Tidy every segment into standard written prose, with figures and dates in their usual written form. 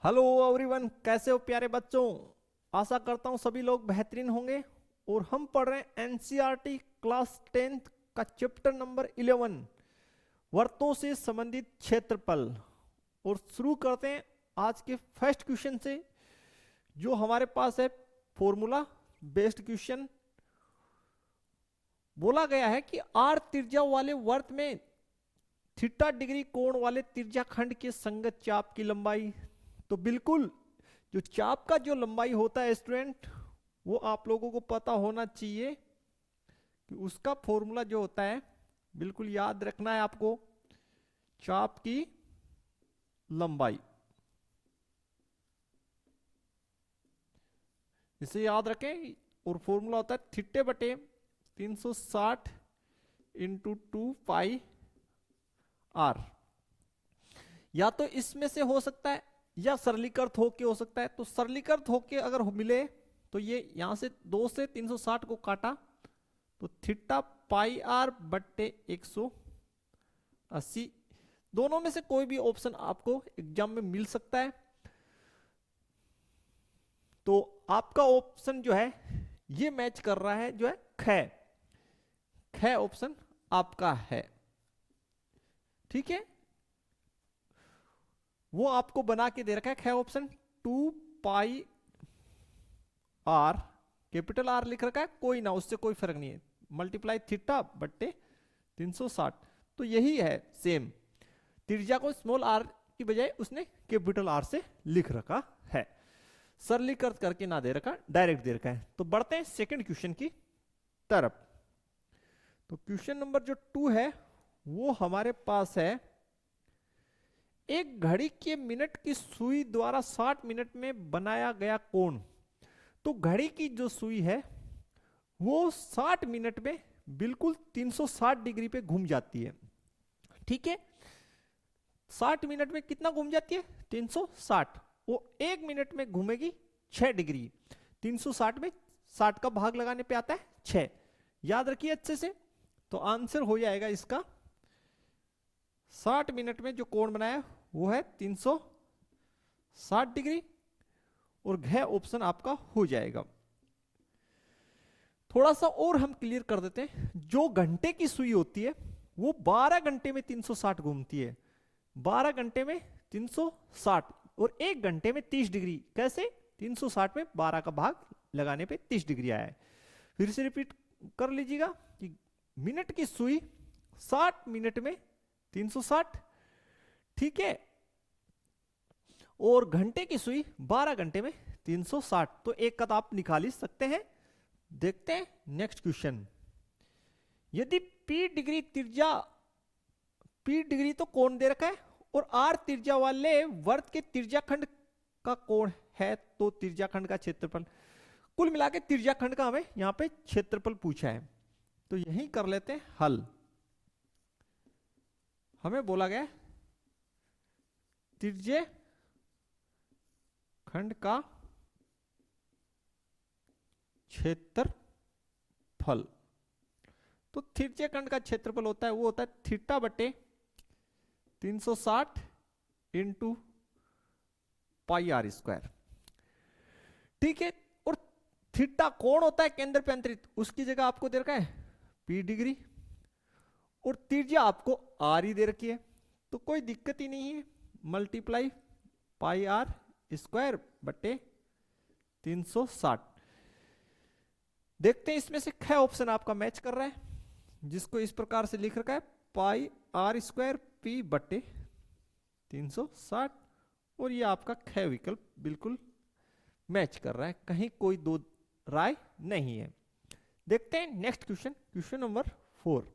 Hello everyone, कैसे हो प्यारे बच्चों। आशा करता हूँ सभी लोग बेहतरीन होंगे। और हम पढ़ रहे हैं एनसीईआरटी क्लास 10th का चैप्टर नंबर 11, वर्तों से संबंधित क्षेत्रफल। और शुरू करते हैं आज के फर्स्ट क्वेश्चन से, जो हमारे पास है फॉर्मूला बेस्ड क्वेश्चन। बोला गया है कि आर त्रिज्या वाले वर्त में थीटा डिग्री कोण वाले त्रिज्या खंड के संगत चाप की लंबाई। तो बिल्कुल जो चाप का जो लंबाई होता है स्टूडेंट, वो आप लोगों को पता होना चाहिए कि उसका फॉर्मूला जो होता है, बिल्कुल याद रखना है आपको। चाप की लंबाई, इसे याद रखें। और फॉर्मूला होता है थीटे बटे 360 इंटू 2 पाई आर। या तो इसमें से हो सकता है या सरलीकृत होके हो सकता है। तो सरलीकृत होके अगर मिले तो ये यहां से 2 से 360 को काटा तो थीटा पाई आर बट्टे 180। दोनों में से कोई भी ऑप्शन आपको एग्जाम में मिल सकता है। तो आपका ऑप्शन जो है ये मैच कर रहा है, जो है ख। ख ऑप्शन आपका है, ठीक है। वो आपको बना के दे रखा है ख option. 2 pi R, capital R लिख रखा है, कोई ना, उससे कोई फर्क नहीं है। मल्टीप्लाई थीटा बट्टे 360। तो यही है सेम। त्रिज्या को स्मॉल आर की बजाय उसने कैपिटल आर से लिख रखा है। सरलीकृत करके ना दे रखा, डायरेक्ट दे रखा है। तो बढ़ते हैं सेकंड क्वेश्चन की तरफ। तो क्वेश्चन नंबर जो 2 है वो हमारे पास है, एक घड़ी के मिनट की सुई द्वारा 60 मिनट में बनाया गया कोण। तो घड़ी की जो सुई है वो 60 मिनट में बिल्कुल 360 डिग्री पे घूम जाती है, ठीक है। 60 मिनट में कितना घूम जाती है? 360। वो 1 मिनट में घूमेगी 6 डिग्री। 360 में 60 का भाग लगाने पे आता है 6। याद रखिए अच्छे से। तो आंसर हो जाएगा इसका, 60 मिनट में जो कोण बनाया वो है 360 डिग्री। और घ ऑप्शन आपका हो जाएगा। थोड़ा सा और हम क्लियर कर देते हैं। जो घंटे की सुई होती है वो 12 घंटे में 360 घूमती है। 12 घंटे में 360 और 1 घंटे में 30 डिग्री। कैसे? 360 में 12 का भाग लगाने पे 30 डिग्री आया है। फिर से रिपीट कर लीजिएगा कि मिनट की सुई 60 मिनट में 360, ठीक है। और घंटे की सुई 12 घंटे में 360। तो एक कद आप निकाल ही सकते हैं। देखते हैं नेक्स्ट क्वेश्चन। यदि P डिग्री त्रिज्या, P डिग्री तो कोण दे रखा है, और R त्रिज्या वाले वर्त के त्रिज्याखंड का कोण है, तो त्रिज्याखंड का क्षेत्रफल। कुल मिला के त्रिज्याखंड का हमें यहां पे क्षेत्रफल पूछा है। तो यही कर लेते हैं हल। हमें बोला गया त्रिज्य खंड का क्षेत्रफल। तो त्रिज्य खंड का क्षेत्रफल होता है, वो होता है थीटा बटे 360 इंटू पाई आर स्क्वायर, ठीक है। और थीटा कोण होता है केंद्र पे अंतरित, उसकी जगह आपको दे रखा है P डिग्री। और त्रिज्या आपको R ही दे रखी है, तो कोई दिक्कत ही नहीं है। मल्टीप्लाई पाई आर स्क्वायर बटे 360। देखते हैं इसमें से ख ऑप्शन आपका मैच कर रहा है, जिसको इस प्रकार से लिख रखा है पाई आर स्क्वायर पी बटे 360। और ये आपका ख विकल्प बिल्कुल मैच कर रहा है, कहीं कोई दो राय नहीं है। देखते हैं नेक्स्ट क्वेश्चन, क्वेश्चन नंबर 4।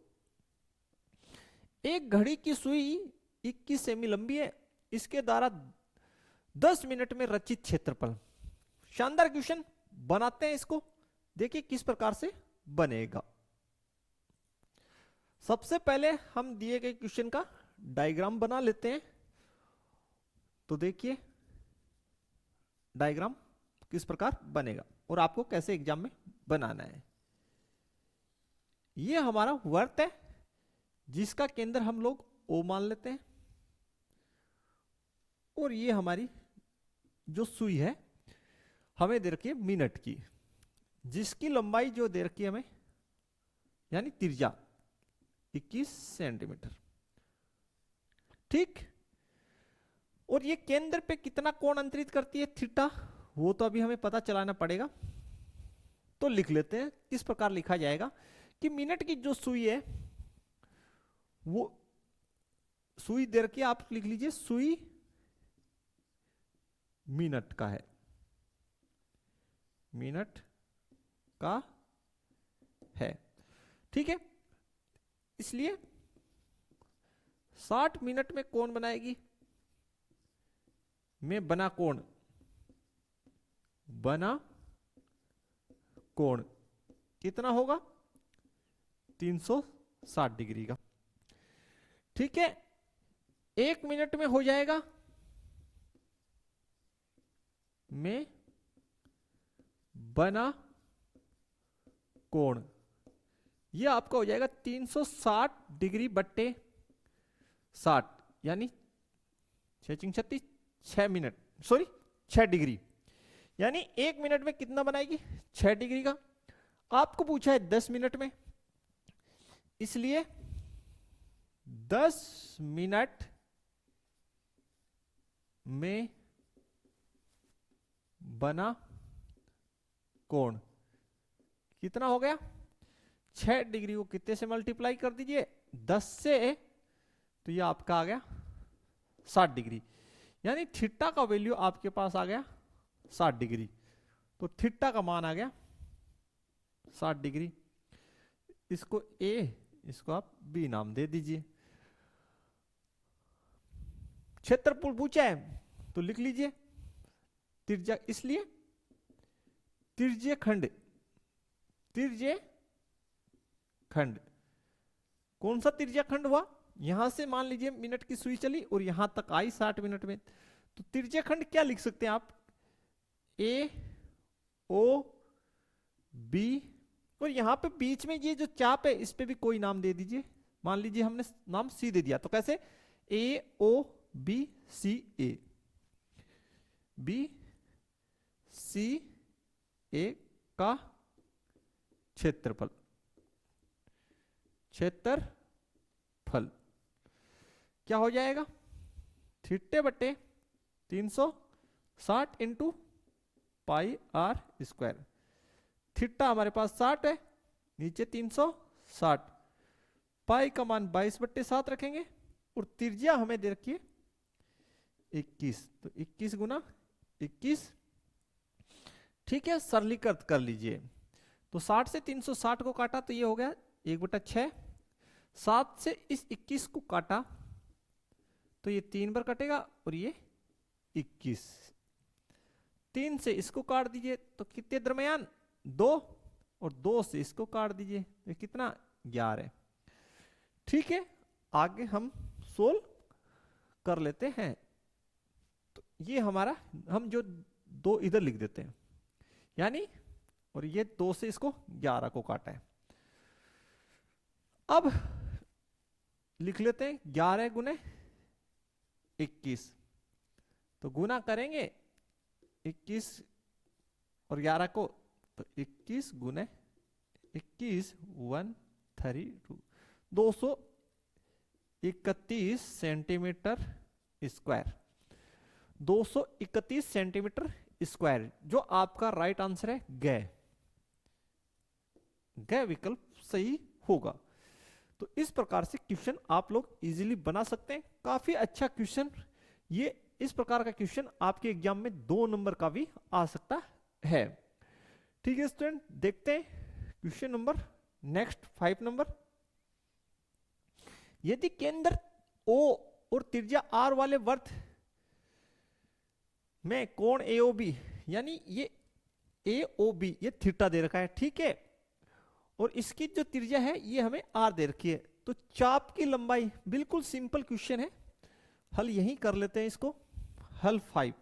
एक घड़ी की सुई 21 सेमी लंबी है, इसके द्वारा 10 मिनट में रचित क्षेत्रफल। शानदार क्वेश्चन, बनाते हैं इसको। देखिए किस प्रकार से बनेगा। सबसे पहले हम दिए गए क्वेश्चन का डायग्राम बना लेते हैं। तो देखिए डायग्राम किस प्रकार बनेगा और आपको कैसे एग्जाम में बनाना है। ये हमारा वर्त है, जिसका केंद्र हम लोग O मान लेते हैं। और ये हमारी जो सुई है हमें दे रखी है मिनट की, जिसकी लंबाई जो दे रखी है हमें यानी त्रिज्या 21 सेंटीमीटर। ठीक, और ये केंद्र पे कितना कोण अंतरित करती है थीटा, वो तो अभी हमें पता चलाना पड़ेगा। तो लिख लेते हैं, इस प्रकार लिखा जाएगा कि मिनट की जो सुई है वो सुई दे रखी है, आप लिख लीजिए सुई मिनट का है, मिनट का है। ठीक है, इसलिए 60 मिनट में कौन बनाएगी, में बना कोण, बना कोण कितना होगा 360 डिग्री का। ठीक है, 1 मिनट में हो जाएगा में बना कोण, ये आपका हो जाएगा 360 डिग्री बट्टे 60, यानी 6 6 मिनट, सॉरी 6 डिग्री, यानी 1 मिनट में कितना बनाएगी 6 डिग्री का। आपको पूछा है 10 मिनट में, इसलिए 10 मिनट में बना कोण कितना हो गया, 6 डिग्री को कितने से मल्टीप्लाई कर दीजिए 10 से, तो ये आपका आ गया 60 डिग्री, यानी थीटा का वैल्यू आपके पास आ गया 60 डिग्री। तो थीटा का मान आ गया 60 डिग्री, इसको ए, इसको आप बी नाम दे दीजिए। क्षेत्रफल पूछा है तो लिख लीजिए त्रिज्या, इसलिए त्रिज्य खंड, त्रिज्य खंड कौन सा त्रिज्या खंड हुआ, यहां से मान लीजिए मिनट की सुई चली और यहां तक आई 60 मिनट में, तो त्रिज्य खंड क्या लिख सकते हैं आप, ए ओ बी, और यहां पे बीच में ये जो चाप है इस पे भी कोई नाम दे दीजिए, मान लीजिए हमने नाम सी दे दिया, तो कैसे ए O B C, A B C ए का क्षेत्रफल, क्षेत्रफल क्या हो जाएगा थीटे बटे 360 into pi R square. Theta हमारे पास 60 है, नीचे 360, पाई का मान 22/7 रखेंगे, और त्रिज्या हमें दे रखी है 21, तो 21 गुना 21। ठीक है, सरलीकृत कर लीजिए, तो 60 से 360 को काटा तो ये हो गया 1/6, 7 से इस 21 को काटा तो ये 3 बार कटेगा और ये 21, 3 से इसको काट दीजिए तो कितने दरमियान 2, और 2 से इसको काट दीजिए तो कितना 11। ठीक है, आगे हम सोल्व कर लेते हैं, तो ये हमारा, हम जो 2 इधर लिख देते हैं, यानी और ये 2 से इसको 11 को काटा है। अब लिख लेते हैं 11 गुने 21, तो गुना करेंगे 21 और 11 को, तो 21 गुने 21 132, 231 सेंटीमीटर स्क्वायर, 231 सेंटीमीटर स्क्वायर, जो आपका राइट आंसर है ग, ग विकल्प सही होगा। तो इस प्रकार से क्वेश्चन आप लोग इजीली बना सकते हैं, काफी अच्छा क्वेश्चन ये, इस प्रकार का क्वेश्चन आपके एग्जाम में 2 नंबर का भी आ सकता है। ठीक है स्टूडेंट, देखते हैं क्वेश्चन नंबर नेक्स्ट 5 नंबर। यदि केंद्र O और त्रिज्या R वाले वर्त में कोण AOB, यानी ये AOB ये थीटा दे रखा है, ठीक है, और इसकी जो त्रिज्या है ये हमें R दे रखी है, तो चाप की लंबाई, बिल्कुल सिंपल क्वेश्चन है, हल यहीं कर लेते हैं इसको। हल 5,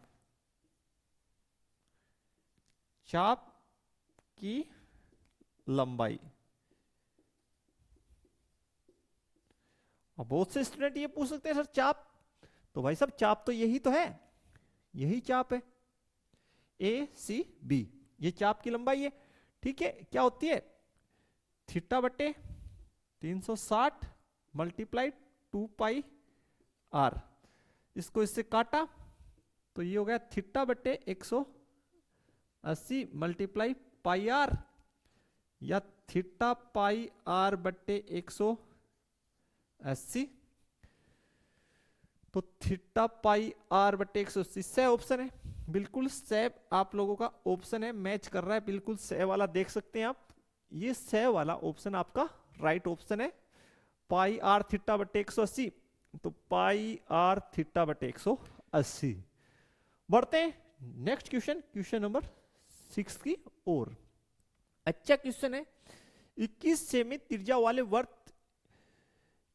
चाप की लंबाई। अब बहुत से स्टूडेंट ये पूछ सकते हैं सर चाप, तो भाई साहब चाप तो यही तो है, यही चाप है, ए सी बी, ये चाप की लंबाई है। ठीक है, क्या होती है थीटा बटे 360 मल्टीप्लाई 2 पाई आर। इसको इससे काटा तो ये हो गया थीटा बटे 180 मल्टीप्लाई पाई आर, या थीटा पाई आर बटे 180। तो थीटा पाई आर बटे 180 सही ऑप्शन है, बिल्कुल सही आप लोगों का ऑप्शन है, मैच कर रहा है, बिल्कुल सही वाला देख सकते हैं आप। ये सही वाला ऑप्शन आपका राइट ऑप्शन है, पाई आर थीटा बटे 180। तो पाई आर थीटा बटे 180। बढ़ते हैं नेक्स्ट क्वेश्चन, क्वेश्चन नंबर 6 की ओर। अच्छा क्वेश्चन है, 21 सेमी त्रिज्या वाले वृत्त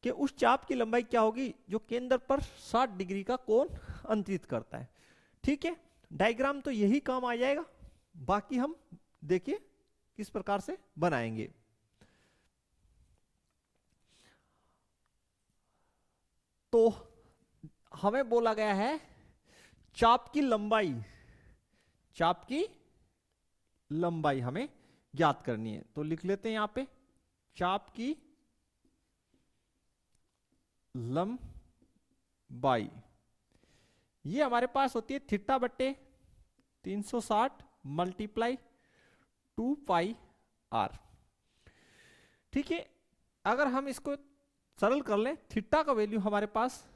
के उस चाप की लंबाई क्या होगी जो केंद्र पर 60 डिग्री का कोण अंतरित करता है। ठीक है, डायग्राम तो यही काम आ जाएगा, बाकी हम देखिए किस प्रकार से बनाएंगे। तो हमें बोला गया है चाप की लंबाई, चाप की लंबाई हमें ज्ञात करनी है। तो लिख लेते हैं यहां पे चाप की लंबाई, ये हमारे पास होती है थीटा बटे 360 मल्टीप्लाई 2 पाई आर। ठीक है, अगर हम इसको सरल कर लें, थीटा का वैल्यू हमारे पास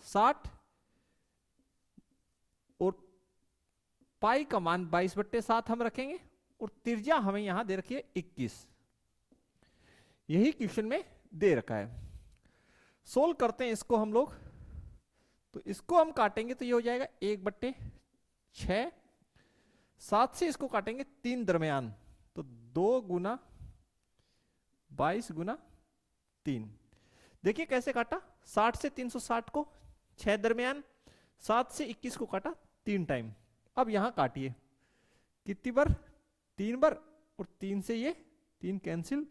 60 और पाई का मान 22/7 हम रखेंगे, और त्रिज्या हमें यहां दे रखी है 21, यही क्वेश्चन में दे रखा है। सोल्व करते हैं इसको हम लोग, तो इसको हम काटेंगे तो ये हो जाएगा 1/6, 7 से इसको काटेंगे 3 दरमियान, तो 2 गुना 22 गुना 3। देखिए कैसे काटा, 60 से 360 को 6 दरमियान, 7 से 21 को काटा 3 टाइम। अब यहां काटिए कितनी बार, 3 बार, और 3 से ये 3 कैंसिल,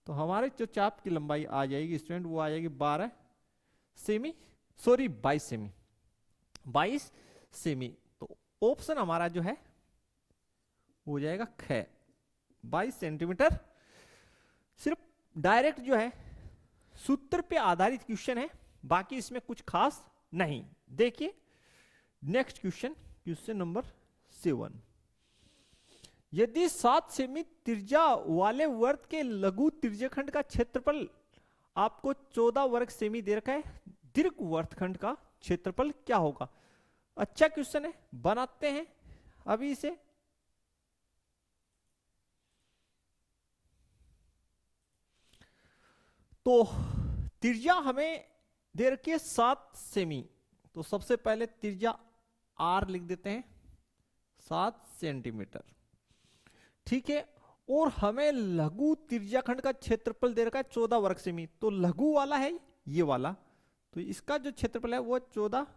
तो हमारे जो चाप की लंबाई आ जाएगी स्टूडेंट वो आ जाएगी 12 सेमी, सॉरी 22 सेमी, 22 सेमी। तो ऑप्शन हमारा जो है हो जाएगा ख, 22 सेंटीमीटर। सिर्फ डायरेक्ट जो है सूत्र पे आधारित क्वेश्चन है, बाकी इसमें कुछ खास नहीं। देखिए नेक्स्ट क्वेश्चन, क्वेश्चन नंबर 7। यदि 7 सेमी त्रिज्या वाले वृत्त के लघु त्रिज्यखंड का क्षेत्रफल आपको 14 वर्ग सेमी दे रखा है, दीर्घ वृत्तखंड का क्षेत्रफल क्या होगा। अच्छा क्वेश्चन है, बनाते हैं अभी इसे। तो त्रिज्या हमें दे रखी है 7 सेमी, तो सबसे पहले त्रिज्या आर लिख देते हैं 7 सेंटीमीटर। ठीक है, और हमें लघु त्रिज्याखंड का क्षेत्रफल दे रखा है 14 वर्ग सेमी, तो लघु वाला है ये वाला, तो इसका जो क्षेत्रफल है वो 14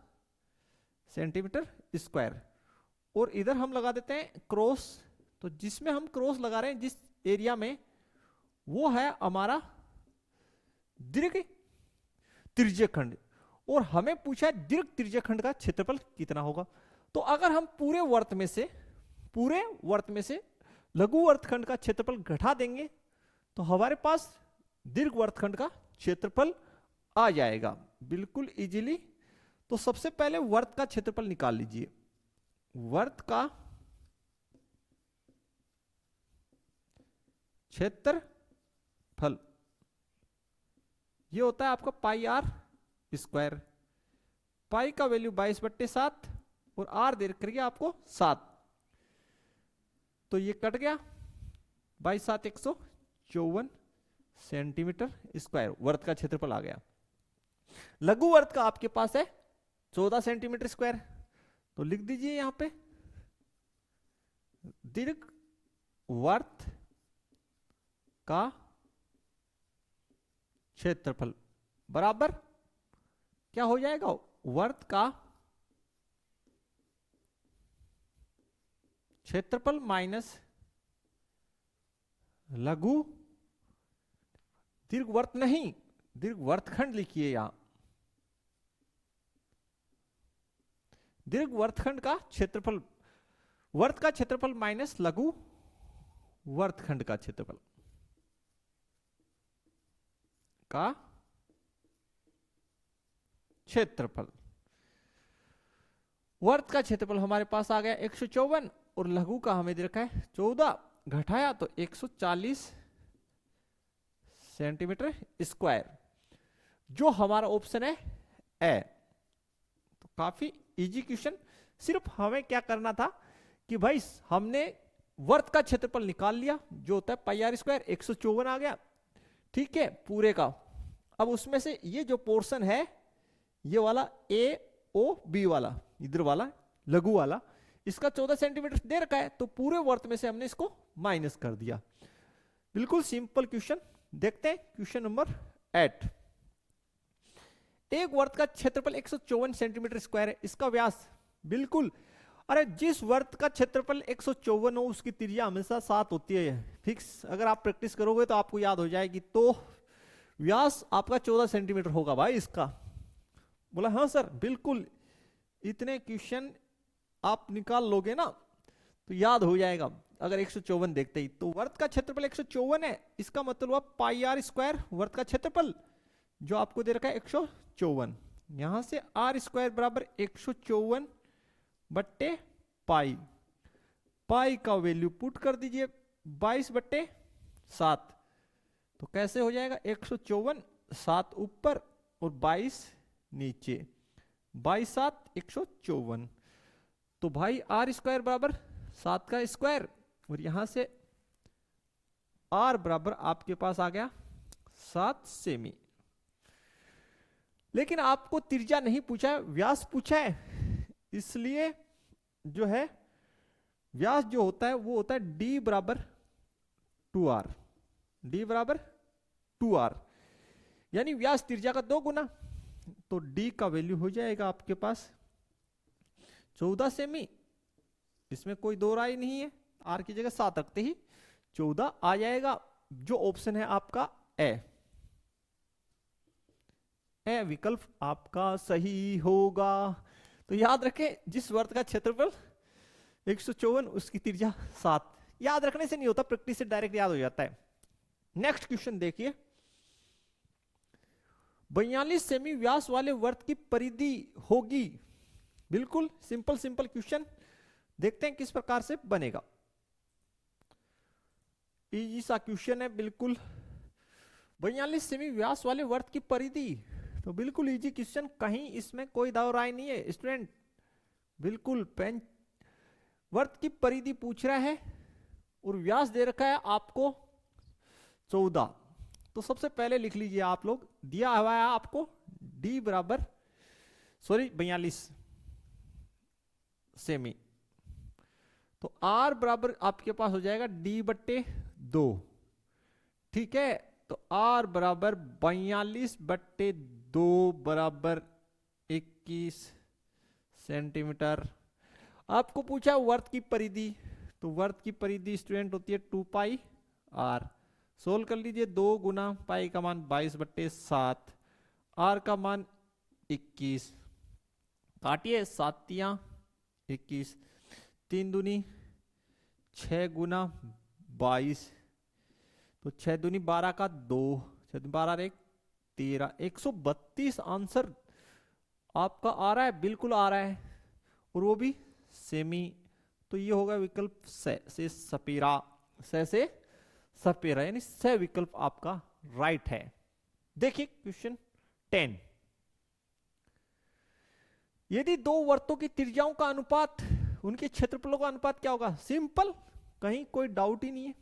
सेंटीमीटर स्क्वायर। और इधर हम लगा देते हैं क्रॉस, तो जिसमें हम क्रॉस लगा रहे हैं जिस एरिया में, वो है हमारा दीर्घ त्रिज्यखंड, और हमें पूछा है दीर्घ त्रिज्यखंड का क्षेत्रफल कितना होगा। तो अगर हम पूरे वर्त में से लघु वर्तखंड का क्षेत्रफल घटा देंगे तो हमारे पास दीर्घ वर्तखंड का क्षेत्रफल आ जाएगा बिल्कुल इजीली। तो सबसे पहले वर्त का क्षेत्रफल निकाल लीजिए। वर्त का क्षेत्रफल ये होता है आपका पाई आर स्क्वायर। पाई का वैल्यू 22/7 और आर दे रखिए आपको 7, तो ये कट गया, 22/7 154 सेंटीमीटर स्क्वायर वर्त का क्षेत्रफल आ गया। लघु वर्त का आपके पास है 14 सेंटीमीटर स्क्वायर, तो लिख दीजिए यहां पे दीर्घ वर्त का क्षेत्रफल बराबर क्या हो जाएगा, वर्त का क्षेत्रफल माइनस लघु, दीर्घ वर्त नहीं दीर्घ वर्तखंड लिखिए यहां, दीर्घ वर्तखंड का क्षेत्रफल। वर्त का क्षेत्रफल माइनस लघु वर्तखंड का क्षेत्रफल का क्षेत्रफल। वर्त का क्षेत्रफल हमारे पास आ गया 154 और लघु का हमें दे रखा है 14, घटाया तो 140 सेंटीमीटर स्क्वायर, जो हमारा ऑप्शन है ए। तो काफी इजी क्वेश्चन। सिर्फ हमें क्या करना था कि भाई हमने वर्त का क्षेत्रफल निकाल लिया जो होता है पाई आर स्क्वायर, 154 आ गया, ठीक है, पूरे का। अब उसमें से ये जो पोर्शन है ये वाला ए ओ बी वाला, इधर वाला लघु वाला, इसका 14 सेंटीमीटर दे रखा है, तो पूरे वर्त में से हमने इसको माइनस कर दिया। बिल्कुल सिंपल क्वेश्चन। देखते हैं क्वेश्चन नंबर 8। एक वर्त का क्षेत्रफल 154 सेंटीमीटर स्क्वायर है, इसका व्यास बिल्कुल, अरे जिस वर्त का क्षेत्रफल 154 हो उसकी त्रिज्या हमेशा 7 होती है, फिक्स। अगर आप प्रैक्टिस करोगे तो आपको याद हो जाएगी। तो व्यास आपका 14 सेंटीमीटर होगा भाई इसका। बोला हाँ सर बिल्कुल, इतने क्वेश्चन आप निकाल लोगे ना तो याद हो जाएगा अगर 154 देखते ही। तो वर्त का क्षेत्रफल 154 है, इसका मतलब हुआ पाई आर स्क्वायर वर्त का क्षेत्रफल जो आपको दे रखा है 154। यहां से आर स्क्वायर बराबर 154 बट्टे पाई, पाई का वैल्यू पुट कर दीजिए 22/7। तो कैसे हो जाएगा 154, 7 ऊपर और 22 नीचे, 22×7 154। तो भाई आर स्क्वायर बराबर 7 का स्क्वायर और यहां से आर बराबर आपके पास आ गया 7 सेमी। लेकिन आपको त्रिज्या नहीं पूछा है, व्यास पूछा है, इसलिए जो है व्यास जो होता है वो होता है d बराबर 2r, d बराबर 2r, यानी व्यास त्रिज्या का 2 गुना। तो d का वैल्यू हो जाएगा आपके पास 14 सेमी, इसमें कोई दो राय नहीं है, r की जगह 7 रखते ही 14 आ जाएगा, जो ऑप्शन है आपका ए विकल्प आपका सही होगा। तो याद रखें जिस वर्त का क्षेत्रफल 154 उसकी त्रिज्या 7, याद रखने से नहीं होता, प्रैक्टिस से डायरेक्ट याद हो जाता है। नेक्स्ट क्वेश्चन देखिए, 42 सेमी व्यास वाले वर्त की परिधि होगी। बिल्कुल सिंपल सिंपल क्वेश्चन, देखते हैं किस प्रकार से बनेगा। इजी सा क्वेश्चन है बिल्कुल। 42 सेमी व्यास वाले वर्त की परिधि, तो बिल्कुल इजी क्वेश्चन, कहीं इसमें कोई दाव राय नहीं है स्टूडेंट। बिल्कुल पेन वर्त की परिधि पूछ रहा है और व्यास दे रखा है आपको 14। तो सबसे पहले लिख लीजिए आप लोग, दिया हुआ है आपको d बराबर 42 सेमी, तो r बराबर आपके पास हो जाएगा d/2, ठीक है। तो r बराबर 42/2 बराबर 21 सेंटीमीटर। आपको पूछा वर्त की परिधि, तो वर्त की परिधि स्टूडेंट होती है 2 पाई r। सोल्व कर लीजिए, 2 गुना पाई का मान 22/7, r का मान 21, काटिए 7 21, 3 दूनी 6 गुना 22, तो 6 दूनी 12 का 2, 6 दूनी 12 1 13, 132 आंसर आपका आ रहा है, बिल्कुल आ रहा है, और वो भी सेमी। तो ये होगा विकल्प से सपेरा, से सपेरा, यानी से विकल्प आपका राइट है। देखिए क्वेश्चन 10, यदि दो वर्तों की त्रिज्याओं का अनुपात उनके क्षेत्रफलों का अनुपात क्या होगा। सिंपल, कहीं कोई डाउट ही नहीं है,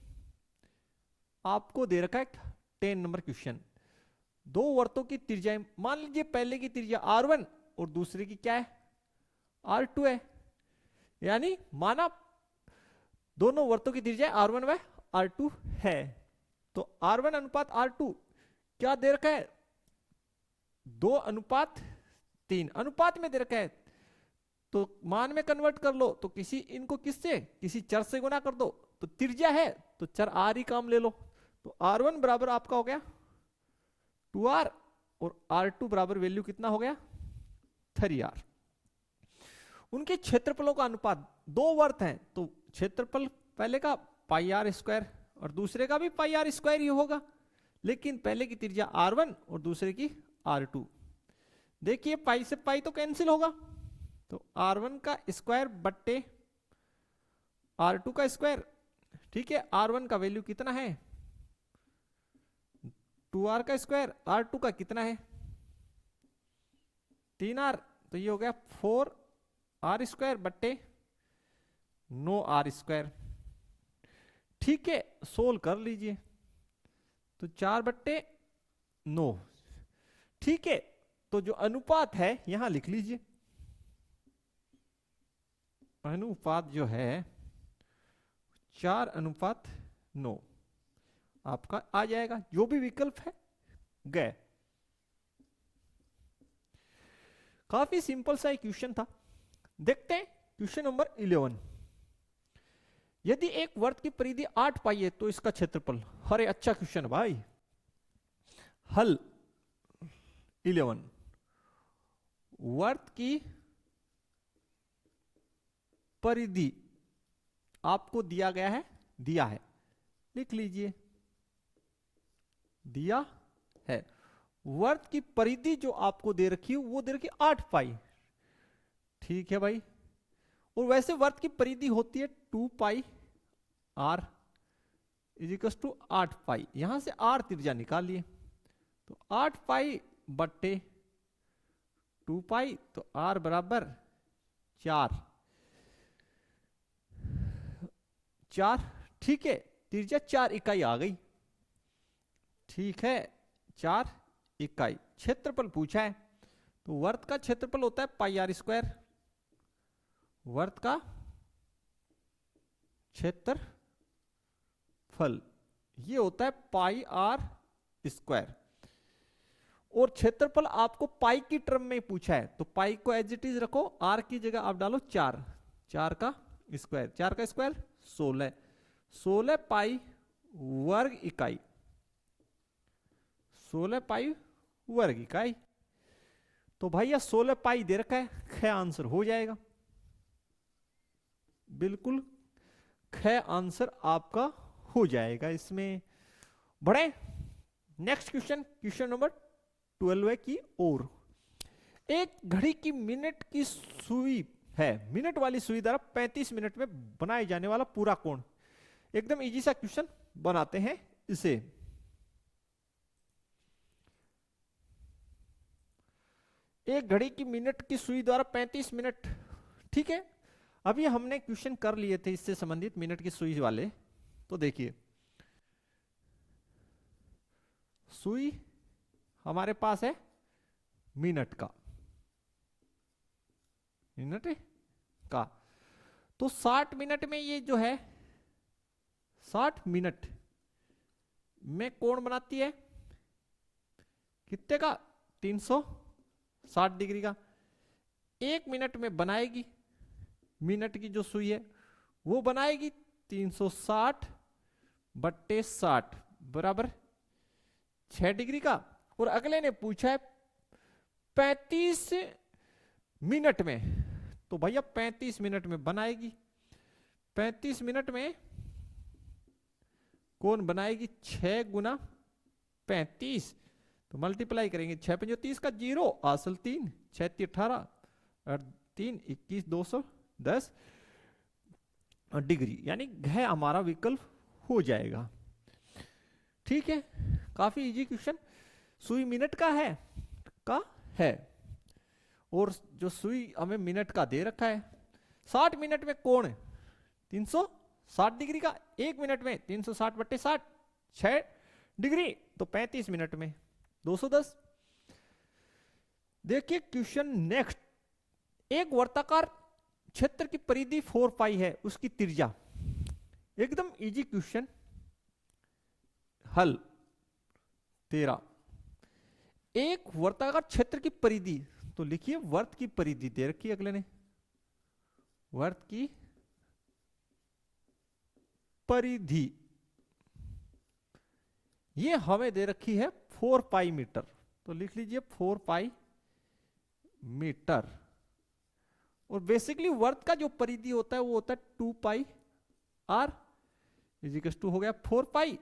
आपको दे रखा है 10 नंबर क्वेश्चन। दो वर्तों की त्रिज्याएं, मान लीजिए पहले की त्रिज्या r1 और दूसरे की क्या है r2 है, यानी माना दोनों वर्तों की त्रिज्या r1 व r2 है। तो r1 अनुपात r2 क्या दे रखा है 2:3 अनुपात में दे रखा है। तो मान में कन्वर्ट कर लो, तो इनको किससे, किसी चर से गुना कर दो, तो त्रिज्या है तो चर r ही काम ले लो। तो r1 बराबर आपका हो गया 2r और r2 बराबर वैल्यू कितना हो गया 3r। उनके क्षेत्रफलों का अनुपात, दो वर्त हैं तो क्षेत्रफल पहले का पाई आर स्क्वायर और दूसरे का भी पाई आर स्क्वायर ही होगा, लेकिन पहले की त्रिज्या R1 और दूसरे की R2। देखिए पाई से पाई तो कैंसिल होगा, तो R1 का स्क्वायर बट्टे R2 का स्क्वायर। ठीक है, R1 का वैल्यू कितना है 2R का स्क्वायर, R2 का कितना है 3R, तो ये हो गया 4R स्क्वायर बट्टे 9R स्क्वायर। ठीक है, सोल्व कर लीजिए तो 4/9। ठीक है, तो जो अनुपात है यहां लिख लीजिए, अनुपात जो है 4:9 आपका आ जाएगा, जो भी विकल्प है गए। काफी सिंपल सा एक क्वेश्चन था। देखते हैं क्वेश्चन नंबर 11। यदि एक वर्त की परिधि 8 पाई है तो इसका क्षेत्रफल। अरे अच्छा क्वेश्चन भाई। हल 11, वर्त की परिधि आपको दिया गया है, दिया है, लिख लीजिए दिया है। वर्त की परिधि जो आपको दे रखी है वो दे रखी है 8 पाई। ठीक है भाई, और वैसे वर्त की परिधि होती है 2 पाई आर इजिकल्स टू 8 पाई। यहां से आर त्रिज्या निकालिए, तो 8 पाई बट्टे 2 पाई, तो आर बराबर 4। ठीक है, त्रिज्या 4 इकाई आ गई। ठीक है, 4 इकाई। क्षेत्रफल पूछा है, तो वर्त का क्षेत्रफल होता है पाई आर स्क्वायर। वर्त का क्षेत्रफल ये होता है पाई आर स्क्वायर, और क्षेत्रफल आपको पाई की टर्म में पूछा है, तो पाई को एज इट इज रखो, आर की जगह आप डालो 4। 4 का स्क्वायर, 4 का स्क्वायर 16। 16 पाई वर्ग इकाई, 16 पाई वर्ग इकाई। तो भैया 16 पाई दे रखा है, ख आंसर हो जाएगा, बिल्कुल ख आंसर आपका हो जाएगा इसमें। बढ़े नेक्स्ट क्वेश्चन, क्वेश्चन नंबर 12 की ओर। एक घड़ी की मिनट की सुई है, मिनट वाली सुई द्वारा 35 मिनट में बनाए जाने वाला पूरा कोण। एकदम इजी सा क्वेश्चन बनाते हैं इसे। एक घड़ी की मिनट की सुई द्वारा 35 मिनट। ठीक है, अभी हमने क्वेश्चन कर लिए थे इससे संबंधित मिनट की सुई वाले। तो देखिए सुई हमारे पास है मिनट का, मिनट का, तो 60 मिनट में ये जो है 60 मिनट में कोण बनाती है कितने का 360 डिग्री का। 1 मिनट में बनाएगी, मिनट की जो सुई है वो बनाएगी 360 बट्टे 60 बराबर 6 डिग्री का। और अगले ने पूछा है 35 मिनट में, तो भैया 35 मिनट में बनाएगी, 35 मिनट में कौन बनाएगी 6 गुना 35, तो मल्टीप्लाई करेंगे 6 5 30 का 0 असल 3 6 18 और 3 21 210 डिग्री, यानी घ हमारा विकल्प हो जाएगा। ठीक है, काफी इजी क्वेश्चन। सुई मिनट का है और जो सुई हमें मिनट का दे रखा है। 60 मिनट में कोण 360 डिग्री का, 1 मिनट में 360 बट्टे 60 6 डिग्री, तो 35 मिनट में 210। देखिए क्वेश्चन नेक्स्ट। एक वर्ताकार क्षेत्र की परिधि 4 पाई है, उसकी त्रिज्या। एकदम इजी क्वेश्चन। हल 13। एक वर्ताकार क्षेत्र की परिधि, तो लिखिए वर्त की परिधि दे रखी है अगले ने, वर्त की परिधि ये हमें दे रखी है 4 पाई मीटर, तो लिख लीजिए 4 पाई मीटर। और बेसिकली वर्त का जो परिधि होता है वो होता है 2 पाई आर इजिकल्स टू हो गया 4 पाई,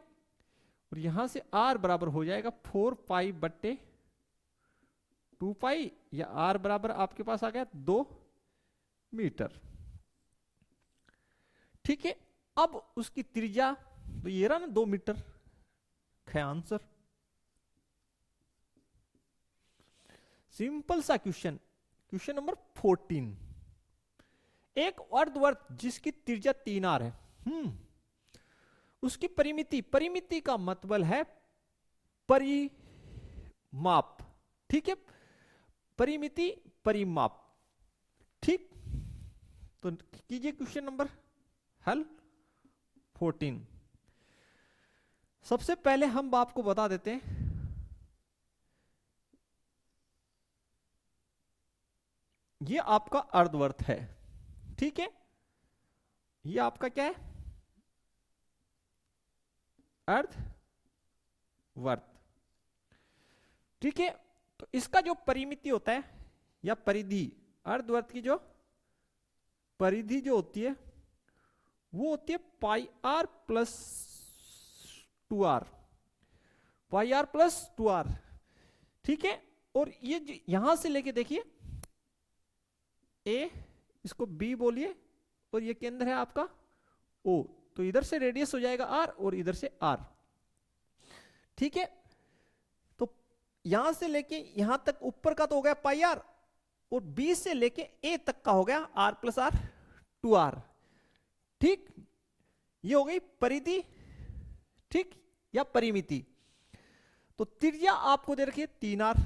और यहां से आर बराबर हो जाएगा 4 पाई बट्टे 2 पाई, या आर बराबर आपके पास आ गया 2 मीटर। ठीक है, अब उसकी त्रिज्या तो ये रहा ना 2 मीटर है आंसर। सिंपल सा क्वेश्चन, क्वेश्चन नंबर 14। एक अर्धवर्त जिसकी त्रिज्या 3 आर है, उसकी परिमिति, परिमिति का मतलब है परिमाप, ठीक है, परिमिति परिमाप। ठीक, तो कीजिए क्वेश्चन नंबर हल 14। सबसे पहले हम आपको बता देते हैं ये आपका अर्धवर्त है, ठीक है, ये आपका क्या है, अर्धवर्त, ठीक है। तो इसका जो परिमिति होता है या परिधि, अर्धवर्त की जो परिधि जो होती है वो होती है pi R plus 2 R, pi R plus 2 R, ठीक है। और ये यहां से लेके देखिए ए, इसको बी बोलिए, और ये केंद्र है आपका ओ, तो इधर से रेडियस हो जाएगा आर और इधर से आर, ठीक है। तो यहां से लेके यहां तक ऊपर का तो हो गया पाई आर, और बी से लेके ए तक का हो गया आर प्लस आर 2 आर, ठीक। ये हो गई परिधि, ठीक, या परिमिति। तो त्रिज्या आपको दे रखी है 3 आर,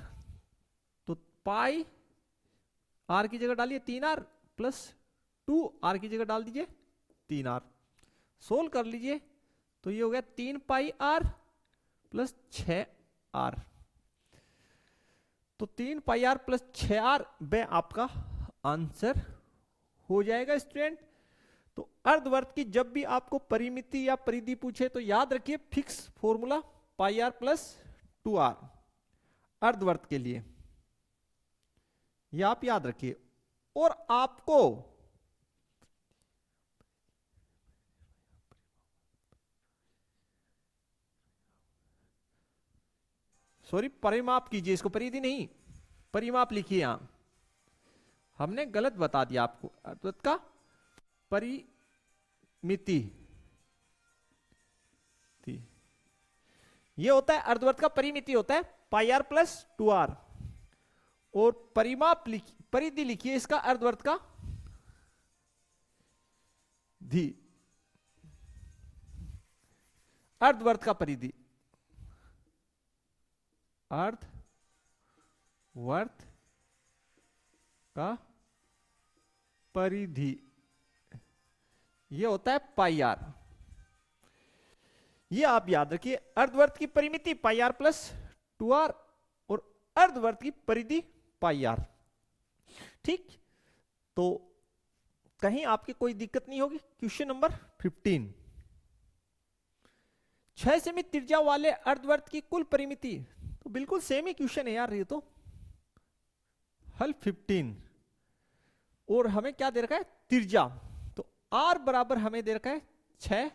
तो पाई आर की जगह डालिए 3 आर प्लस 2 आर की जगह डाल दीजिए 3 आर, सोल्व कर लीजिए, तो ये हो गया 3 पाई आर प्लस 6 आर, तो 3 पाई आर प्लस 6 आर वे आपका आंसर हो जाएगा स्टूडेंट। तो अर्धवर्त की जब भी आपको परिमिति या परिधि पूछे तो याद रखिए fix formula pi R plus 2 R अर्धवर्त के लिए, ये आप याद रखिए। और आपको सॉरी परिमाप कीजिए, इसको परिधि नहीं परिमाप लिखिए, यहां हमने गलत बता दिया आपको। अर्धवर्त का परिमिति ये होता है, अर्धवर्त का परिमिति होता है पाई आर प्लस 2 आर, और परिमाप परिधि लिखिए इसका अर्धवर्त का धी, अर्धवर्त का परिधि, अर्धवर्त का परिधि ये होता है पाई आर, ये आप याद रखिए। अर्धवर्त की परिमिति पाई आर प्लस 2 आर और अर्धवर्त की परिधि पाई आर, ठीक। तो कहीं आपकी कोई दिक्कत नहीं होगी। क्वेश्चन नंबर 15, 6 सेमी त्रिज्या वाले अर्धवर्त की कुल परिमिति, तो बिल्कुल सेम ही क्वेश्चन है यार ये तो, हल 15। और हमें क्या दे रखा है, त्रिज्या, तो आर बराबर हमें दे रखा है 6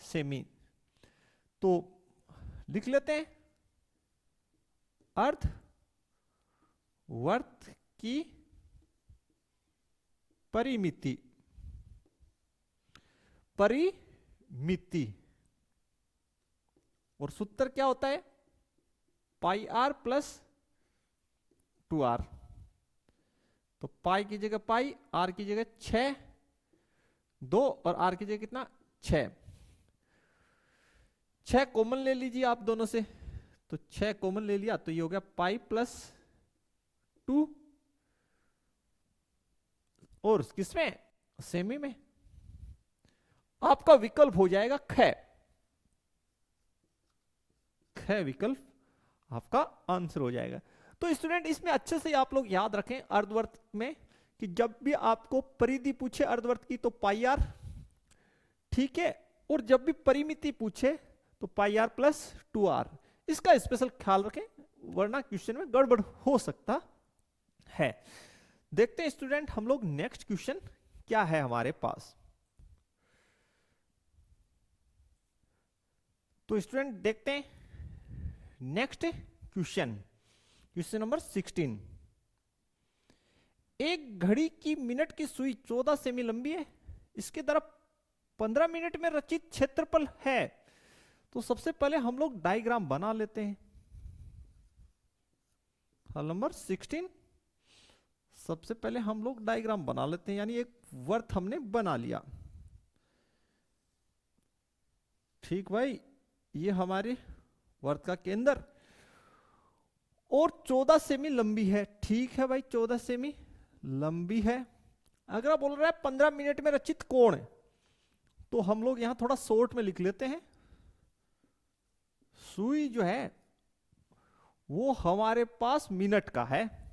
सेमी, तो लिख लेते हैं अर्धवर्त की परिमिति, परिमिति, और सूत्र क्या होता है पाई आर प्लस 2 आर, तो पाई की जगह पाई, आर की जगह 6, 2 और आर की जगह कितना 6, 6 कॉमन ले लीजिए आप दोनों से, तो 6 कॉमन ले लिया तो ये हो गया पाई प्लस 2, और किसमें सेमी में, आपका विकल्प हो जाएगा ख, ख विकल्प आपका आंसर हो जाएगा। तो स्टूडेंट इसमें अच्छे से आप लोग याद रखें अर्धवर्त में कि जब भी आपको परिधि पूछे अर्धवर्त की तो पाई आर, ठीक है, और जब भी परिमिति पूछे तो पाई आर प्लस 2 आर, इसका स्पेशल ख्याल रखें वरना क्वेश्चन में गड़बड़ हो सकता है। देखते हैं स्टूडेंट हम लोग नेक्स्ट क्वेश्चन क्या है हमारे पास। तो स्टूडेंट देखते हैं नेक्स्ट क्वेश्चन, क्वेश्चन नंबर 16। एक घड़ी की मिनट की सुई 14 सेमी लंबी है, इसके तरफ 15 मिनट में रचित क्षेत्रफल है। तो सबसे पहले हम लोग डायग्राम बना लेते हैं। हल नंबर 16, सबसे पहले हम लोग डायग्राम बना लेते हैं, यानी एक वर्त हमने बना लिया। ठीक भाई, ये हमारे वर्त का केंद्र और 14 सेमी लंबी है। ठीक है भाई, 14 सेमी लंबी है। अगर आप बोल रहे हैं 15 मिनट में रचित कोण, तो हम लोग यहां थोड़ा शॉर्ट में लिख लेते हैं। सुई जो है वो हमारे पास मिनट का है,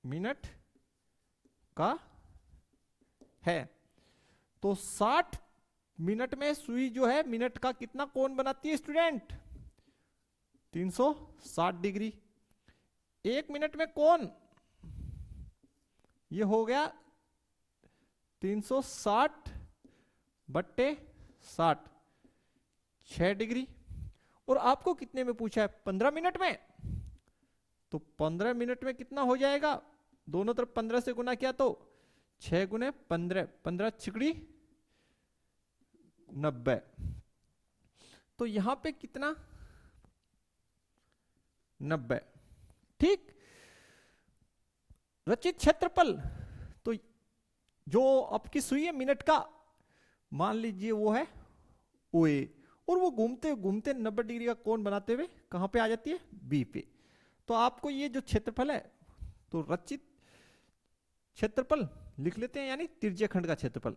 मिनट का है। तो 60 मिनट में सुई जो है मिनट का कितना कोण बनाती है स्टूडेंट? 360 डिग्री। एक मिनट में कोण ये हो गया 360 बट्टे 60, 6 डिग्री। और आपको कितने में पूछा है? 15 मिनट में। तो 15 मिनट में कितना हो जाएगा? दोनों तरफ 15 से गुना किया तो 6 गुने 15, 15 छिकड़ी 90। तो यहां पे कितना? 90। ठीक। रचित क्षेत्रफल, तो जो आपकी सुई है मिनट का, मान लीजिए वो है ओए, और वो घूमते घूमते 90 डिग्री का कोण बनाते हुए कहां पे आ जाती है? बी पे। तो आपको ये जो क्षेत्रफल है, तो रचित क्षेत्रफल लिख लेते हैं, यानी त्रिज्य खंड का क्षेत्रफल,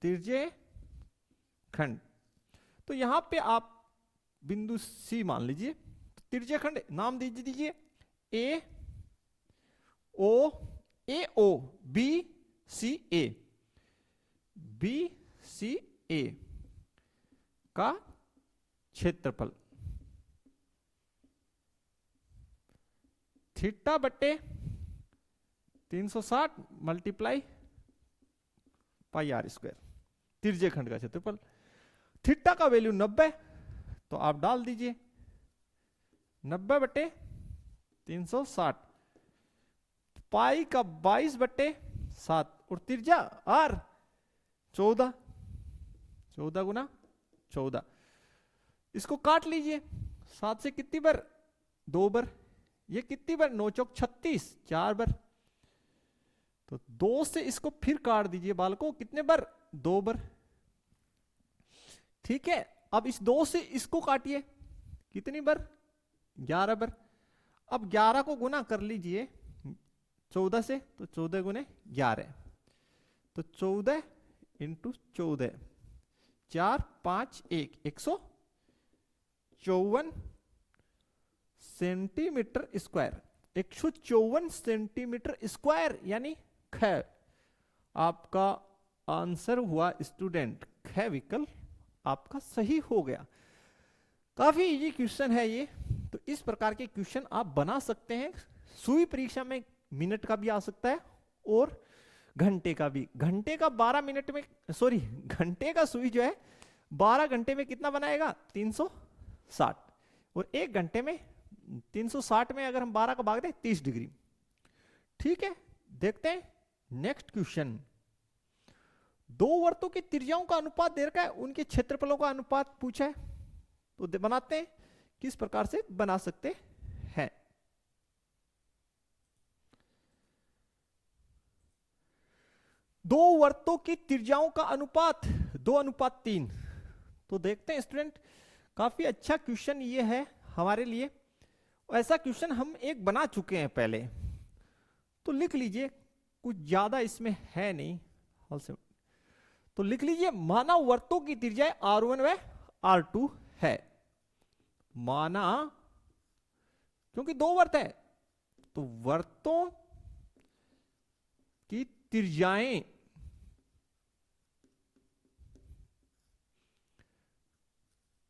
त्रिज्य खंड। तो यहां पे आप बिंदु सी मान लीजिए, तो त्रिज्य खंड नाम दीजिए ए ओ बी सी ए, बी सी ए का क्षेत्रफल थीटा बट्टे 360 मल्टीप्लाई पाई आर स्क्वायर, त्रिज्य खंड का क्षेत्रफल। थीटा का वैल्यू 90, तो आप डाल दीजिए 90 बट्टे 360, पाई का 22 बट्टे 7, और त्रिज्या आर 14, 14 गुना 14। इसको काट लीजिए, 7 से कितनी बार? 2 बार। ये कितनी बार? 9 चौक 36, 4 बार। तो 2 से इसको फिर काट दीजिए बालकों, कितने बार? 2 बार। ठीक है, अब इस 2 से इसको काटिए, कितनी बार? 11 बार। अब 11 को गुना कर लीजिए 14 से, तो 14 गुने 11, तो 14 into 14, 4 5 1, 154 centimetre square, 154 centimetre square, यानी ख। आपका आंसर हुआ स्टूडेंट ख विकल्प आपका सही हो गया। काफी इजी क्वेश्चन है ये। तो इस प्रकार के क्वेश्चन आप बना सकते हैं। सुई परीक्षा में मिनट का भी आ सकता है और घंटे का भी। घंटे का 12 मिनट में, सॉरी, घंटे का सुई जो है 12 घंटे में कितना बनाएगा? 360। और 1 घंटे में 360 में अगर हम 12 का भाग दें 30 डिग्री। ठीक है, देखते हैं नेक्स्ट क्वेश्चन। दो वर्तों की त्रिज्याओं का अनुपात दे रखा है, उनके क्षेत्रफलों का अनुपात पूछा है। तो बनाते हैं, किस प्रकार से बना सकते हैं। दो वर्तों की त्रिज्याओं का अनुपात 2:3। तो देखते हैं स्टूडेंट, काफी अच्छा क्वेश्चन ये है हमारे लिए। ऐसा क्वेश्चन हम एक बना चुके हैं पहले, तो लिख लीजिए, कुछ ज्यादा इसमें है नहीं। तो लिख लीजिए, माना वर्तों की त्रिज्या R1 व R2 है। माना, क्योंकि दो वर्त है, तो वर्तों की त्रिज्याएं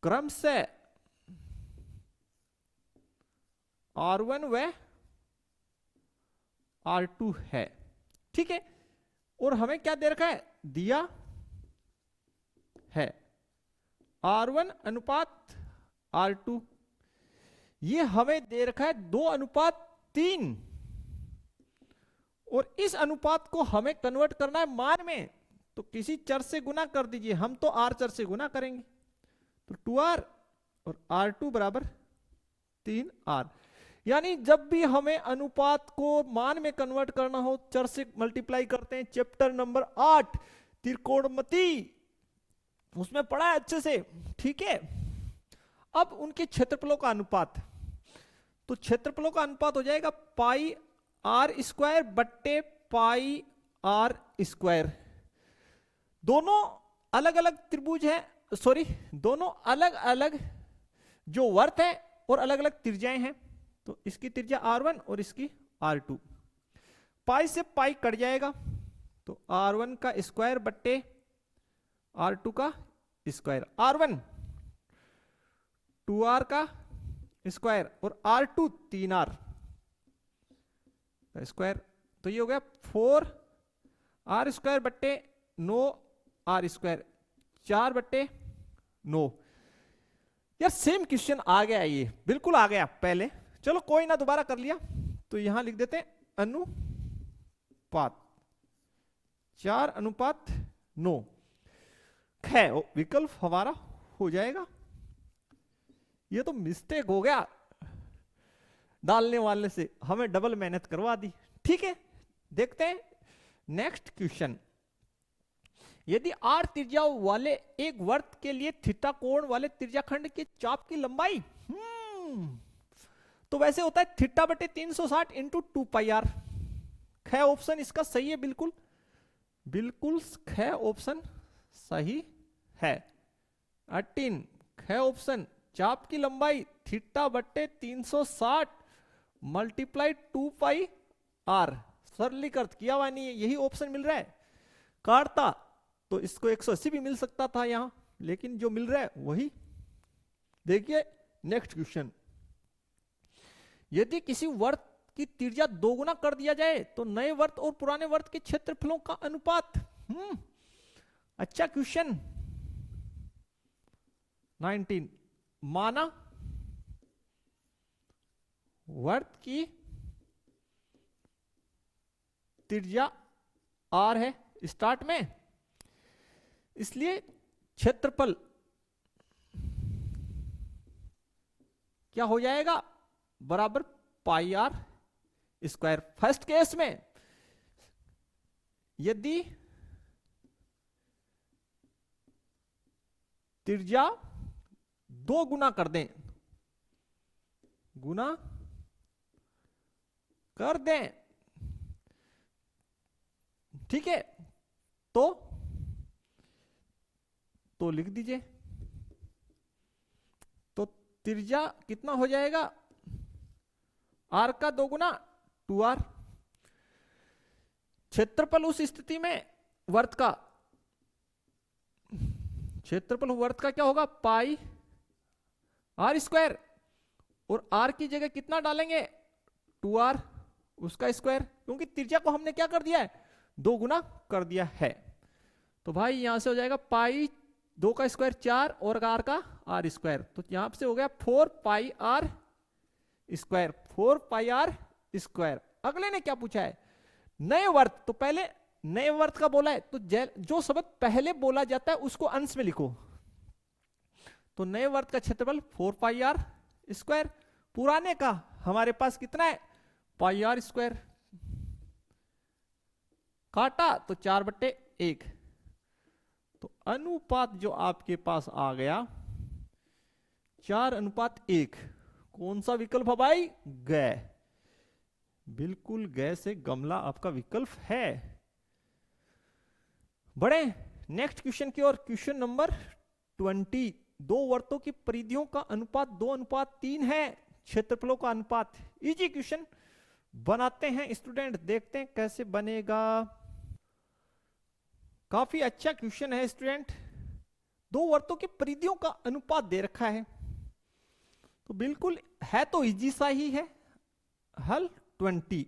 क्रमशः R1 व R2 है। ठीक है, और हमें क्या दे रखा है, दिया है R1 अनुपात R2, ये हमें दे रखा है 2:3, और इस अनुपात को हमें कन्वर्ट करना है मान में, तो किसी चर से गुना कर दीजिए। हम तो R चर से गुना करेंगे, तो 2R और R2 बराबर 3R। यानी जब भी हमें अनुपात को मान में कन्वर्ट करना हो, चर से मल्टीप्लाई करते हैं। चैप्टर नंबर 8 त्रिकोणमिति, उसमें पढ़ा है अच्छे से। ठीक है, अब उनके क्षेत्रफलों का अनुपात, तो क्षेत्रफलों का अनुपात हो जाएगा पाई आर स्क्वायर बट्टे पाई आर स्क्वायर। दोनों अलग अलग त्रिभुज है, सॉरी, दोनों अलग अलग जो वर्त है और अलग अलग त्रिज्याएं हैं। तो इसकी त्रिज्या R1 और इसकी R2, पाई से पाई कट जाएगा, तो R1 का स्क्वायर बट्टे R2 का स्क्वायर। R1 2R का स्क्वायर और R2 3R का स्क्वायर, तो ये हो गया 4R स्क्वायर बट्टे 9R स्क्वायर, 4 बट्टे 9। यार सेम क्वेश्चन आ गया, ये बिल्कुल आ गया पहले। चलो कोई ना, दोबारा कर लिया, तो यहां लिख देते हैं अनुपात 4:9। है विकल्प हमारा हो जाएगा। ये तो मिस्टेक हो गया, डालने वाले से हमें डबल मेहनत करवा दी। ठीक है, देखते हैं नेक्स्ट क्वेश्चन। यदि R त्रिज्या वाले एक वर्त के लिए थीटा कोण वाले त्रिज्याखंड के चाप की लंबाई, तो वैसे होता है थीटा बटे 360 इंटू 2πr। ख ऑप्शन इसका सही है, बिल्कुल बिल्कुल ख ऑप्शन सही है। 18 ख ऑप्शन, चाप की लंबाई थीटा बट्टे 360 मल्टीप्लाई 2πr। सरलीकृत किया हुआ नहीं है, यही ऑप्शन मिल रहा है। काटता तो इसको 180 भी मिल सकता था यहां, लेकिन जो मिल रहा है वही। देखिए नेक्स्ट क्वेश्चन। यदि किसी वर्त की त्रिज्या 2 गुना कर दिया जाए तो नए वर्त और पुराने वर्त के क्षेत्रफलों का अनुपात। अच्छा क्वेश्चन। 19 माना वर्त की त्रिज्या R है स्टार्ट में, इसलिए क्षेत्रफल क्या हो जाएगा, बराबर पाई आर स्क्वायर। फर्स्ट केस में यदि त्रिज्या 2 गुना कर दें, गुना कर दें, ठीक है, तो लिख दीजिए। तो त्रिज्या कितना हो जाएगा, R का 2 गुना 2R। क्षेत्रफल उस स्थिति में वर्त का, क्षेत्रफल वर्त का क्या होगा, पाई आर स्क्वायर, और R की जगह कितना डालेंगे, 2R उसका स्क्वायर, क्योंकि त्रिज्या को हमने क्या कर दिया है, 2 गुना कर दिया है। तो भाई यहां से हो जाएगा पाई 2 का स्क्वायर 4 और R का R स्क्वायर, तो यहां से हो गया 4πr स्क्वायर, 4πr स्क्वायर। अगले ने क्या पूछा है, नए वर्त। तो पहले नए वर्त का बोला है, तो जो शब्द पहले बोला जाता है उसको अंश में लिखो। तो नए वर्त का क्षेत्रफल 4πr स्क्वायर, पुराने का हमारे पास कितना है, πr स्क्वायर। काटा तो 4/1। तो अनुपात जो आपके पास आ गया 4:1। कौन सा विकल्प है भाई, ग। बिल्कुल ग से गमला आपका विकल्प है। बढ़े नेक्स्ट क्वेश्चन की ओर। Question number 20। 2 वर्तों की परिधियों का अनुपात 2:3 है, क्षेत्रफलों का अनुपात। इजी क्वेश्चन बनाते हैं स्टूडेंट, देखते हैं कैसे बनेगा। काफी अच्छा क्वेश्चन है स्टूडेंट। 2 वर्तों की परिधियों का अनुपात दे रखा है, तो बिल्कुल है तो इजी सा ही है। हल 20।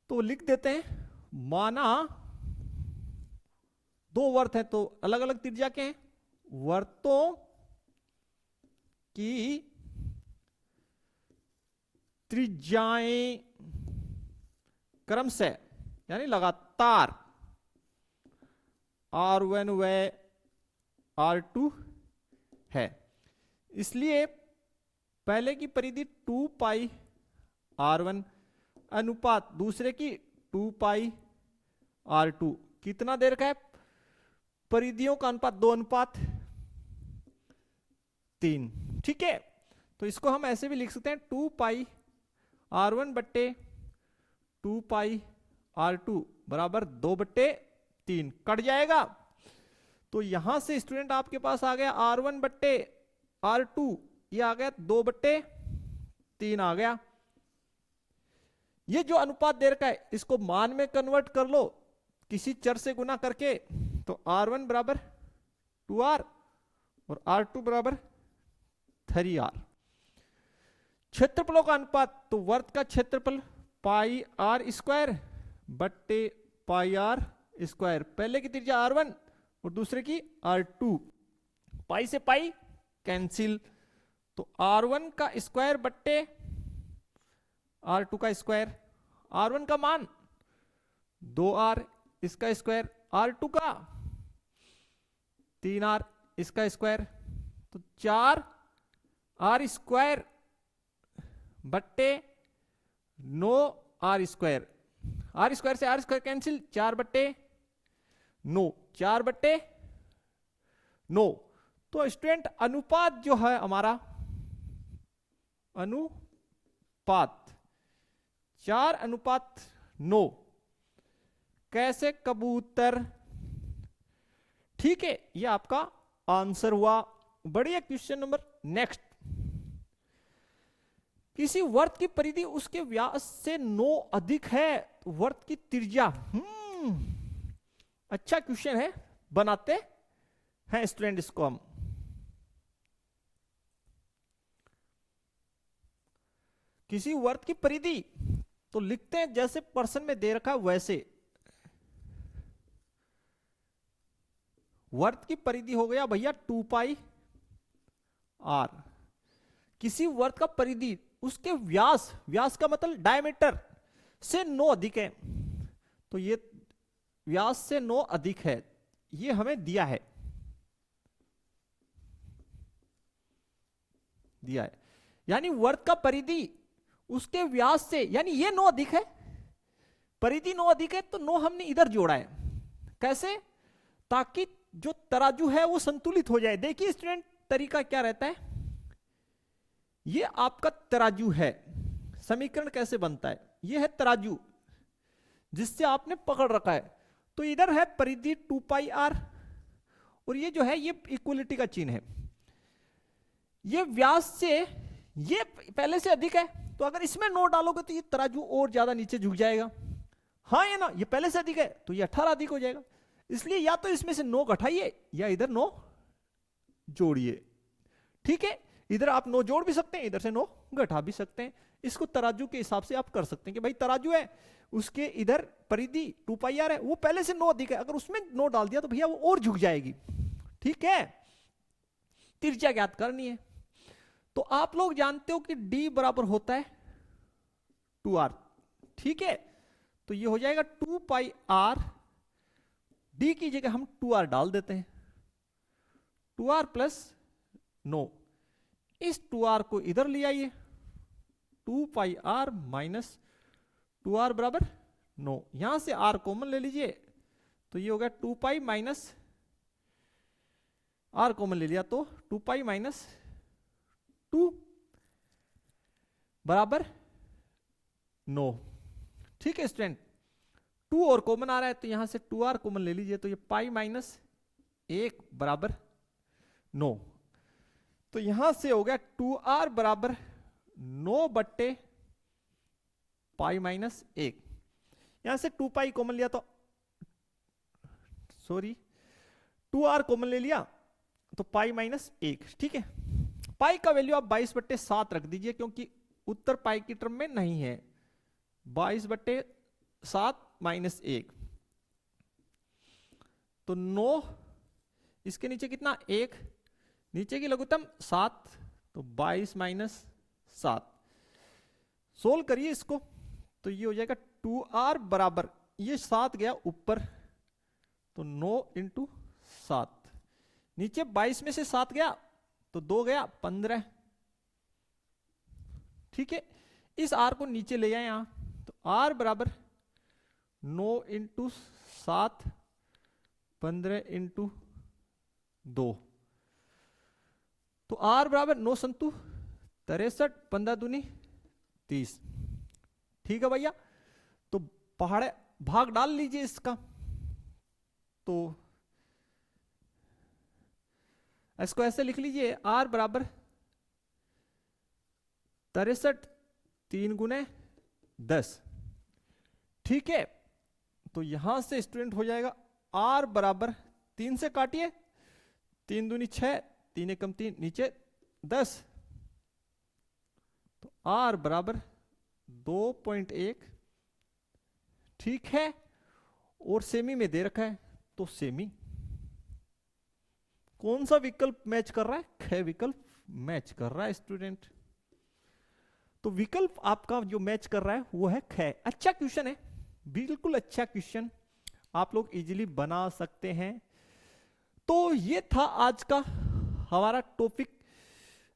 तो लिख देते हैं, माना दो वर्त हैं तो अलग अलग त्रिज्या के हैं, वर्तों की त्रिज्याएं क्रम से यानी लगातार R1 व R2 है। इसलिए पहले की परिधि 2 पाई R1 अनुपात दूसरे की 2 पाई R2 कितना दे रखा है? परिधियों का अनुपात 2:3। ठीक है, तो इसको हम ऐसे भी लिख सकते हैं 2 पाई R1 बट्टे 2 पाई R2 बराबर 2/3 कट जाएगा। तो यहां से स्टूडेंट आपके पास आ गया R1 बट्टे R2, ये आ गया 2/3 आ गया। ये जो अनुपात दे रखा है इसको मान में कन्वर्ट कर लो किसी चर से गुना करके, तो R1 बराबर 2R और R2 बराबर 3R। क्षेत्रफलों का अनुपात, तो वर्त का क्षेत्रफल पाई R स्क्वायर बट्टे पाई R स्क्वायर, पहले की त्रिज्या R1 और दूसरे की R2, पाई से पाई कैंसिल, तो R1 का स्क्वायर बट्टे R2 का स्क्वायर, R1 का मान 2R इसका स्क्वायर, R2 का 3R इसका स्क्वायर, तो 4R स्क्वायर बट्टे 9R स्क्वायर, R स्क्वायर से R स्क्वायर कैंसिल, 4/9, 4/9। तो स्टूडेंट अनुपात जो है हमारा, अनुपात 4:9 कैसे कबूतर। ठीक है, ये आपका आंसर हुआ। बढ़िया, क्वेश्चन नंबर नेक्स्ट। किसी वर्त की परिधि उसके व्यास से 9 अधिक है, वर्त की त्रिज्या। अच्छा क्वेश्चन है, बनाते हैं स्टूडेंट इसको हम। किसी वर्त की परिधि तो लिखते हैं जैसे पर्सन में दे रखा वैसे। वर्त की परिधि हो गया भैया 2 पाई R। किसी वर्त का परिधि उसके व्यास, व्यास का मतलब डायमीटर से 9 अधिक है, तो ये व्यास से 9 अधिक है, ये हमें दिया है, यानी वर्त का परिधि उसके व्यास से, यानी ये 9 अधिक है, परिधि 9 अधिक है, तो 9 हमने इधर जोड़ा है। कैसे? ताकि जो तराजू है वो संतुलित हो जाए। देखिए स्टूडेंट, तरीका क्या रहता है, ये आपका तराजू है, समीकरण कैसे बनता है, ये है तराजू जिससे आपने पकड़ रखा है, तो इधर है परिधि 2 पाई R और ये जो है ये इक्वलिटी का चिन्ह है, ये व्यास से ये पहले से अधिक है, तो अगर इसमें 9 डालोगे तो ये तराजू और ज्यादा नीचे झुक जाएगा। हाँ या ना, ये पहले से अधिक है तो ये 18 अधिक हो जाएगा, इसलिए या तो इसमें से 9 घटाइए या इधर 9 जोड़िए। ठीक है, इधर आप 9 जोड़ भी सकते हैं, इधर से 9 घटा भी सकते हैं। इसको तराजू के हिसाब से आप कर सकते हैं कि भाई तराजू है, उसके इधर परिधि 2 पाई R है, वो पहले से 9 अधिक है, अगर उसमें 9 डाल दिया तो भैया वो और झुक जाएगी। ठीक है, त्रिज्या ज्ञात करनी है, तो आप लोग जानते हो कि D बराबर होता है 2R। ठीक है, तो ये हो जाएगा 2 पाई R, D की जगह हम 2R डाल देते हैं, 2R प्लस 9, इस 2R को इधर ले आइए, 2 पाई R माइनस 2R बराबर 9, यहां से R कॉमन ले लीजिए, तो ये हो गया 2 पाई माइनस R कॉमन ले लिया तो 2 पाई माइनस 2 बराबर 9। ठीक है स्टूडेंट, 2 और कॉमन आ रहा है तो यहां से 2R कॉमन ले लीजिए, तो ये पाई माइनस 1 बराबर 9, तो यहां से हो गया 2R बराबर 9 बट्टे पाई माइनस 1, यहां से 2 पाई कॉमन लिया तो 2R कॉमन ले लिया तो पाई माइनस 1। ठीक है, पाई का वैल्यू आप 22/7 रख दीजिए, क्योंकि उत्तर पाई की टर्म में नहीं है। 22/7 माइनस 1, तो 9, इसके नीचे कितना 1, नीचे की लघुत्तम 7, तो 22 माइनस 7। सोल्व करिए इसको, तो ये हो जाएगा 2r बराबर, ये 7 गया ऊपर, तो 9 इंटू 7, नीचे 22 में से 7 गया तो 2 गया 15। ठीक है, इस r को नीचे ले आए यहां, तो r बराबर 9 इंटू 7, 15 इंटू 2, तो r बराबर 9 संतु 63, 15 दूनी 30। ठीक है भैया, तो पहाड़ भाग डाल लीजिए इसका, तो इसको ऐसे लिख लीजिए, r बराबर 63 3 गुने 10। ठीक है, तो यहां से स्टूडेंट हो जाएगा r बराबर 3 से काटिए, 3 दूनी 6, 3 एकम 3, नीचे 10, तो r बराबर 2.1। ठीक है, और सेमी में दे रखा है, तो सेमी कौन सा विकल्प मैच कर रहा है? ख विकल्प मैच कर रहा है स्टूडेंट। तो विकल्प आपका जो मैच कर रहा है वो है ख। अच्छा क्वेश्चन है, बिल्कुल अच्छा क्वेश्चन, आप लोग इजीली बना सकते हैं। तो ये था आज का हमारा टॉपिक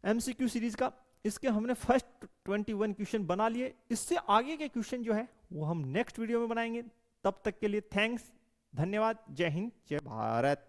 एमसीक्यू सीरीज का। इसके हमने फर्स्ट 21 क्वेश्चन बना लिए, इससे आगे के क्वेश्चन जो है वो हम नेक्स्ट वीडियो में बनाएंगे। तब तक के लिए थैंक्स, धन्यवाद, जय हिंद, जय भारत।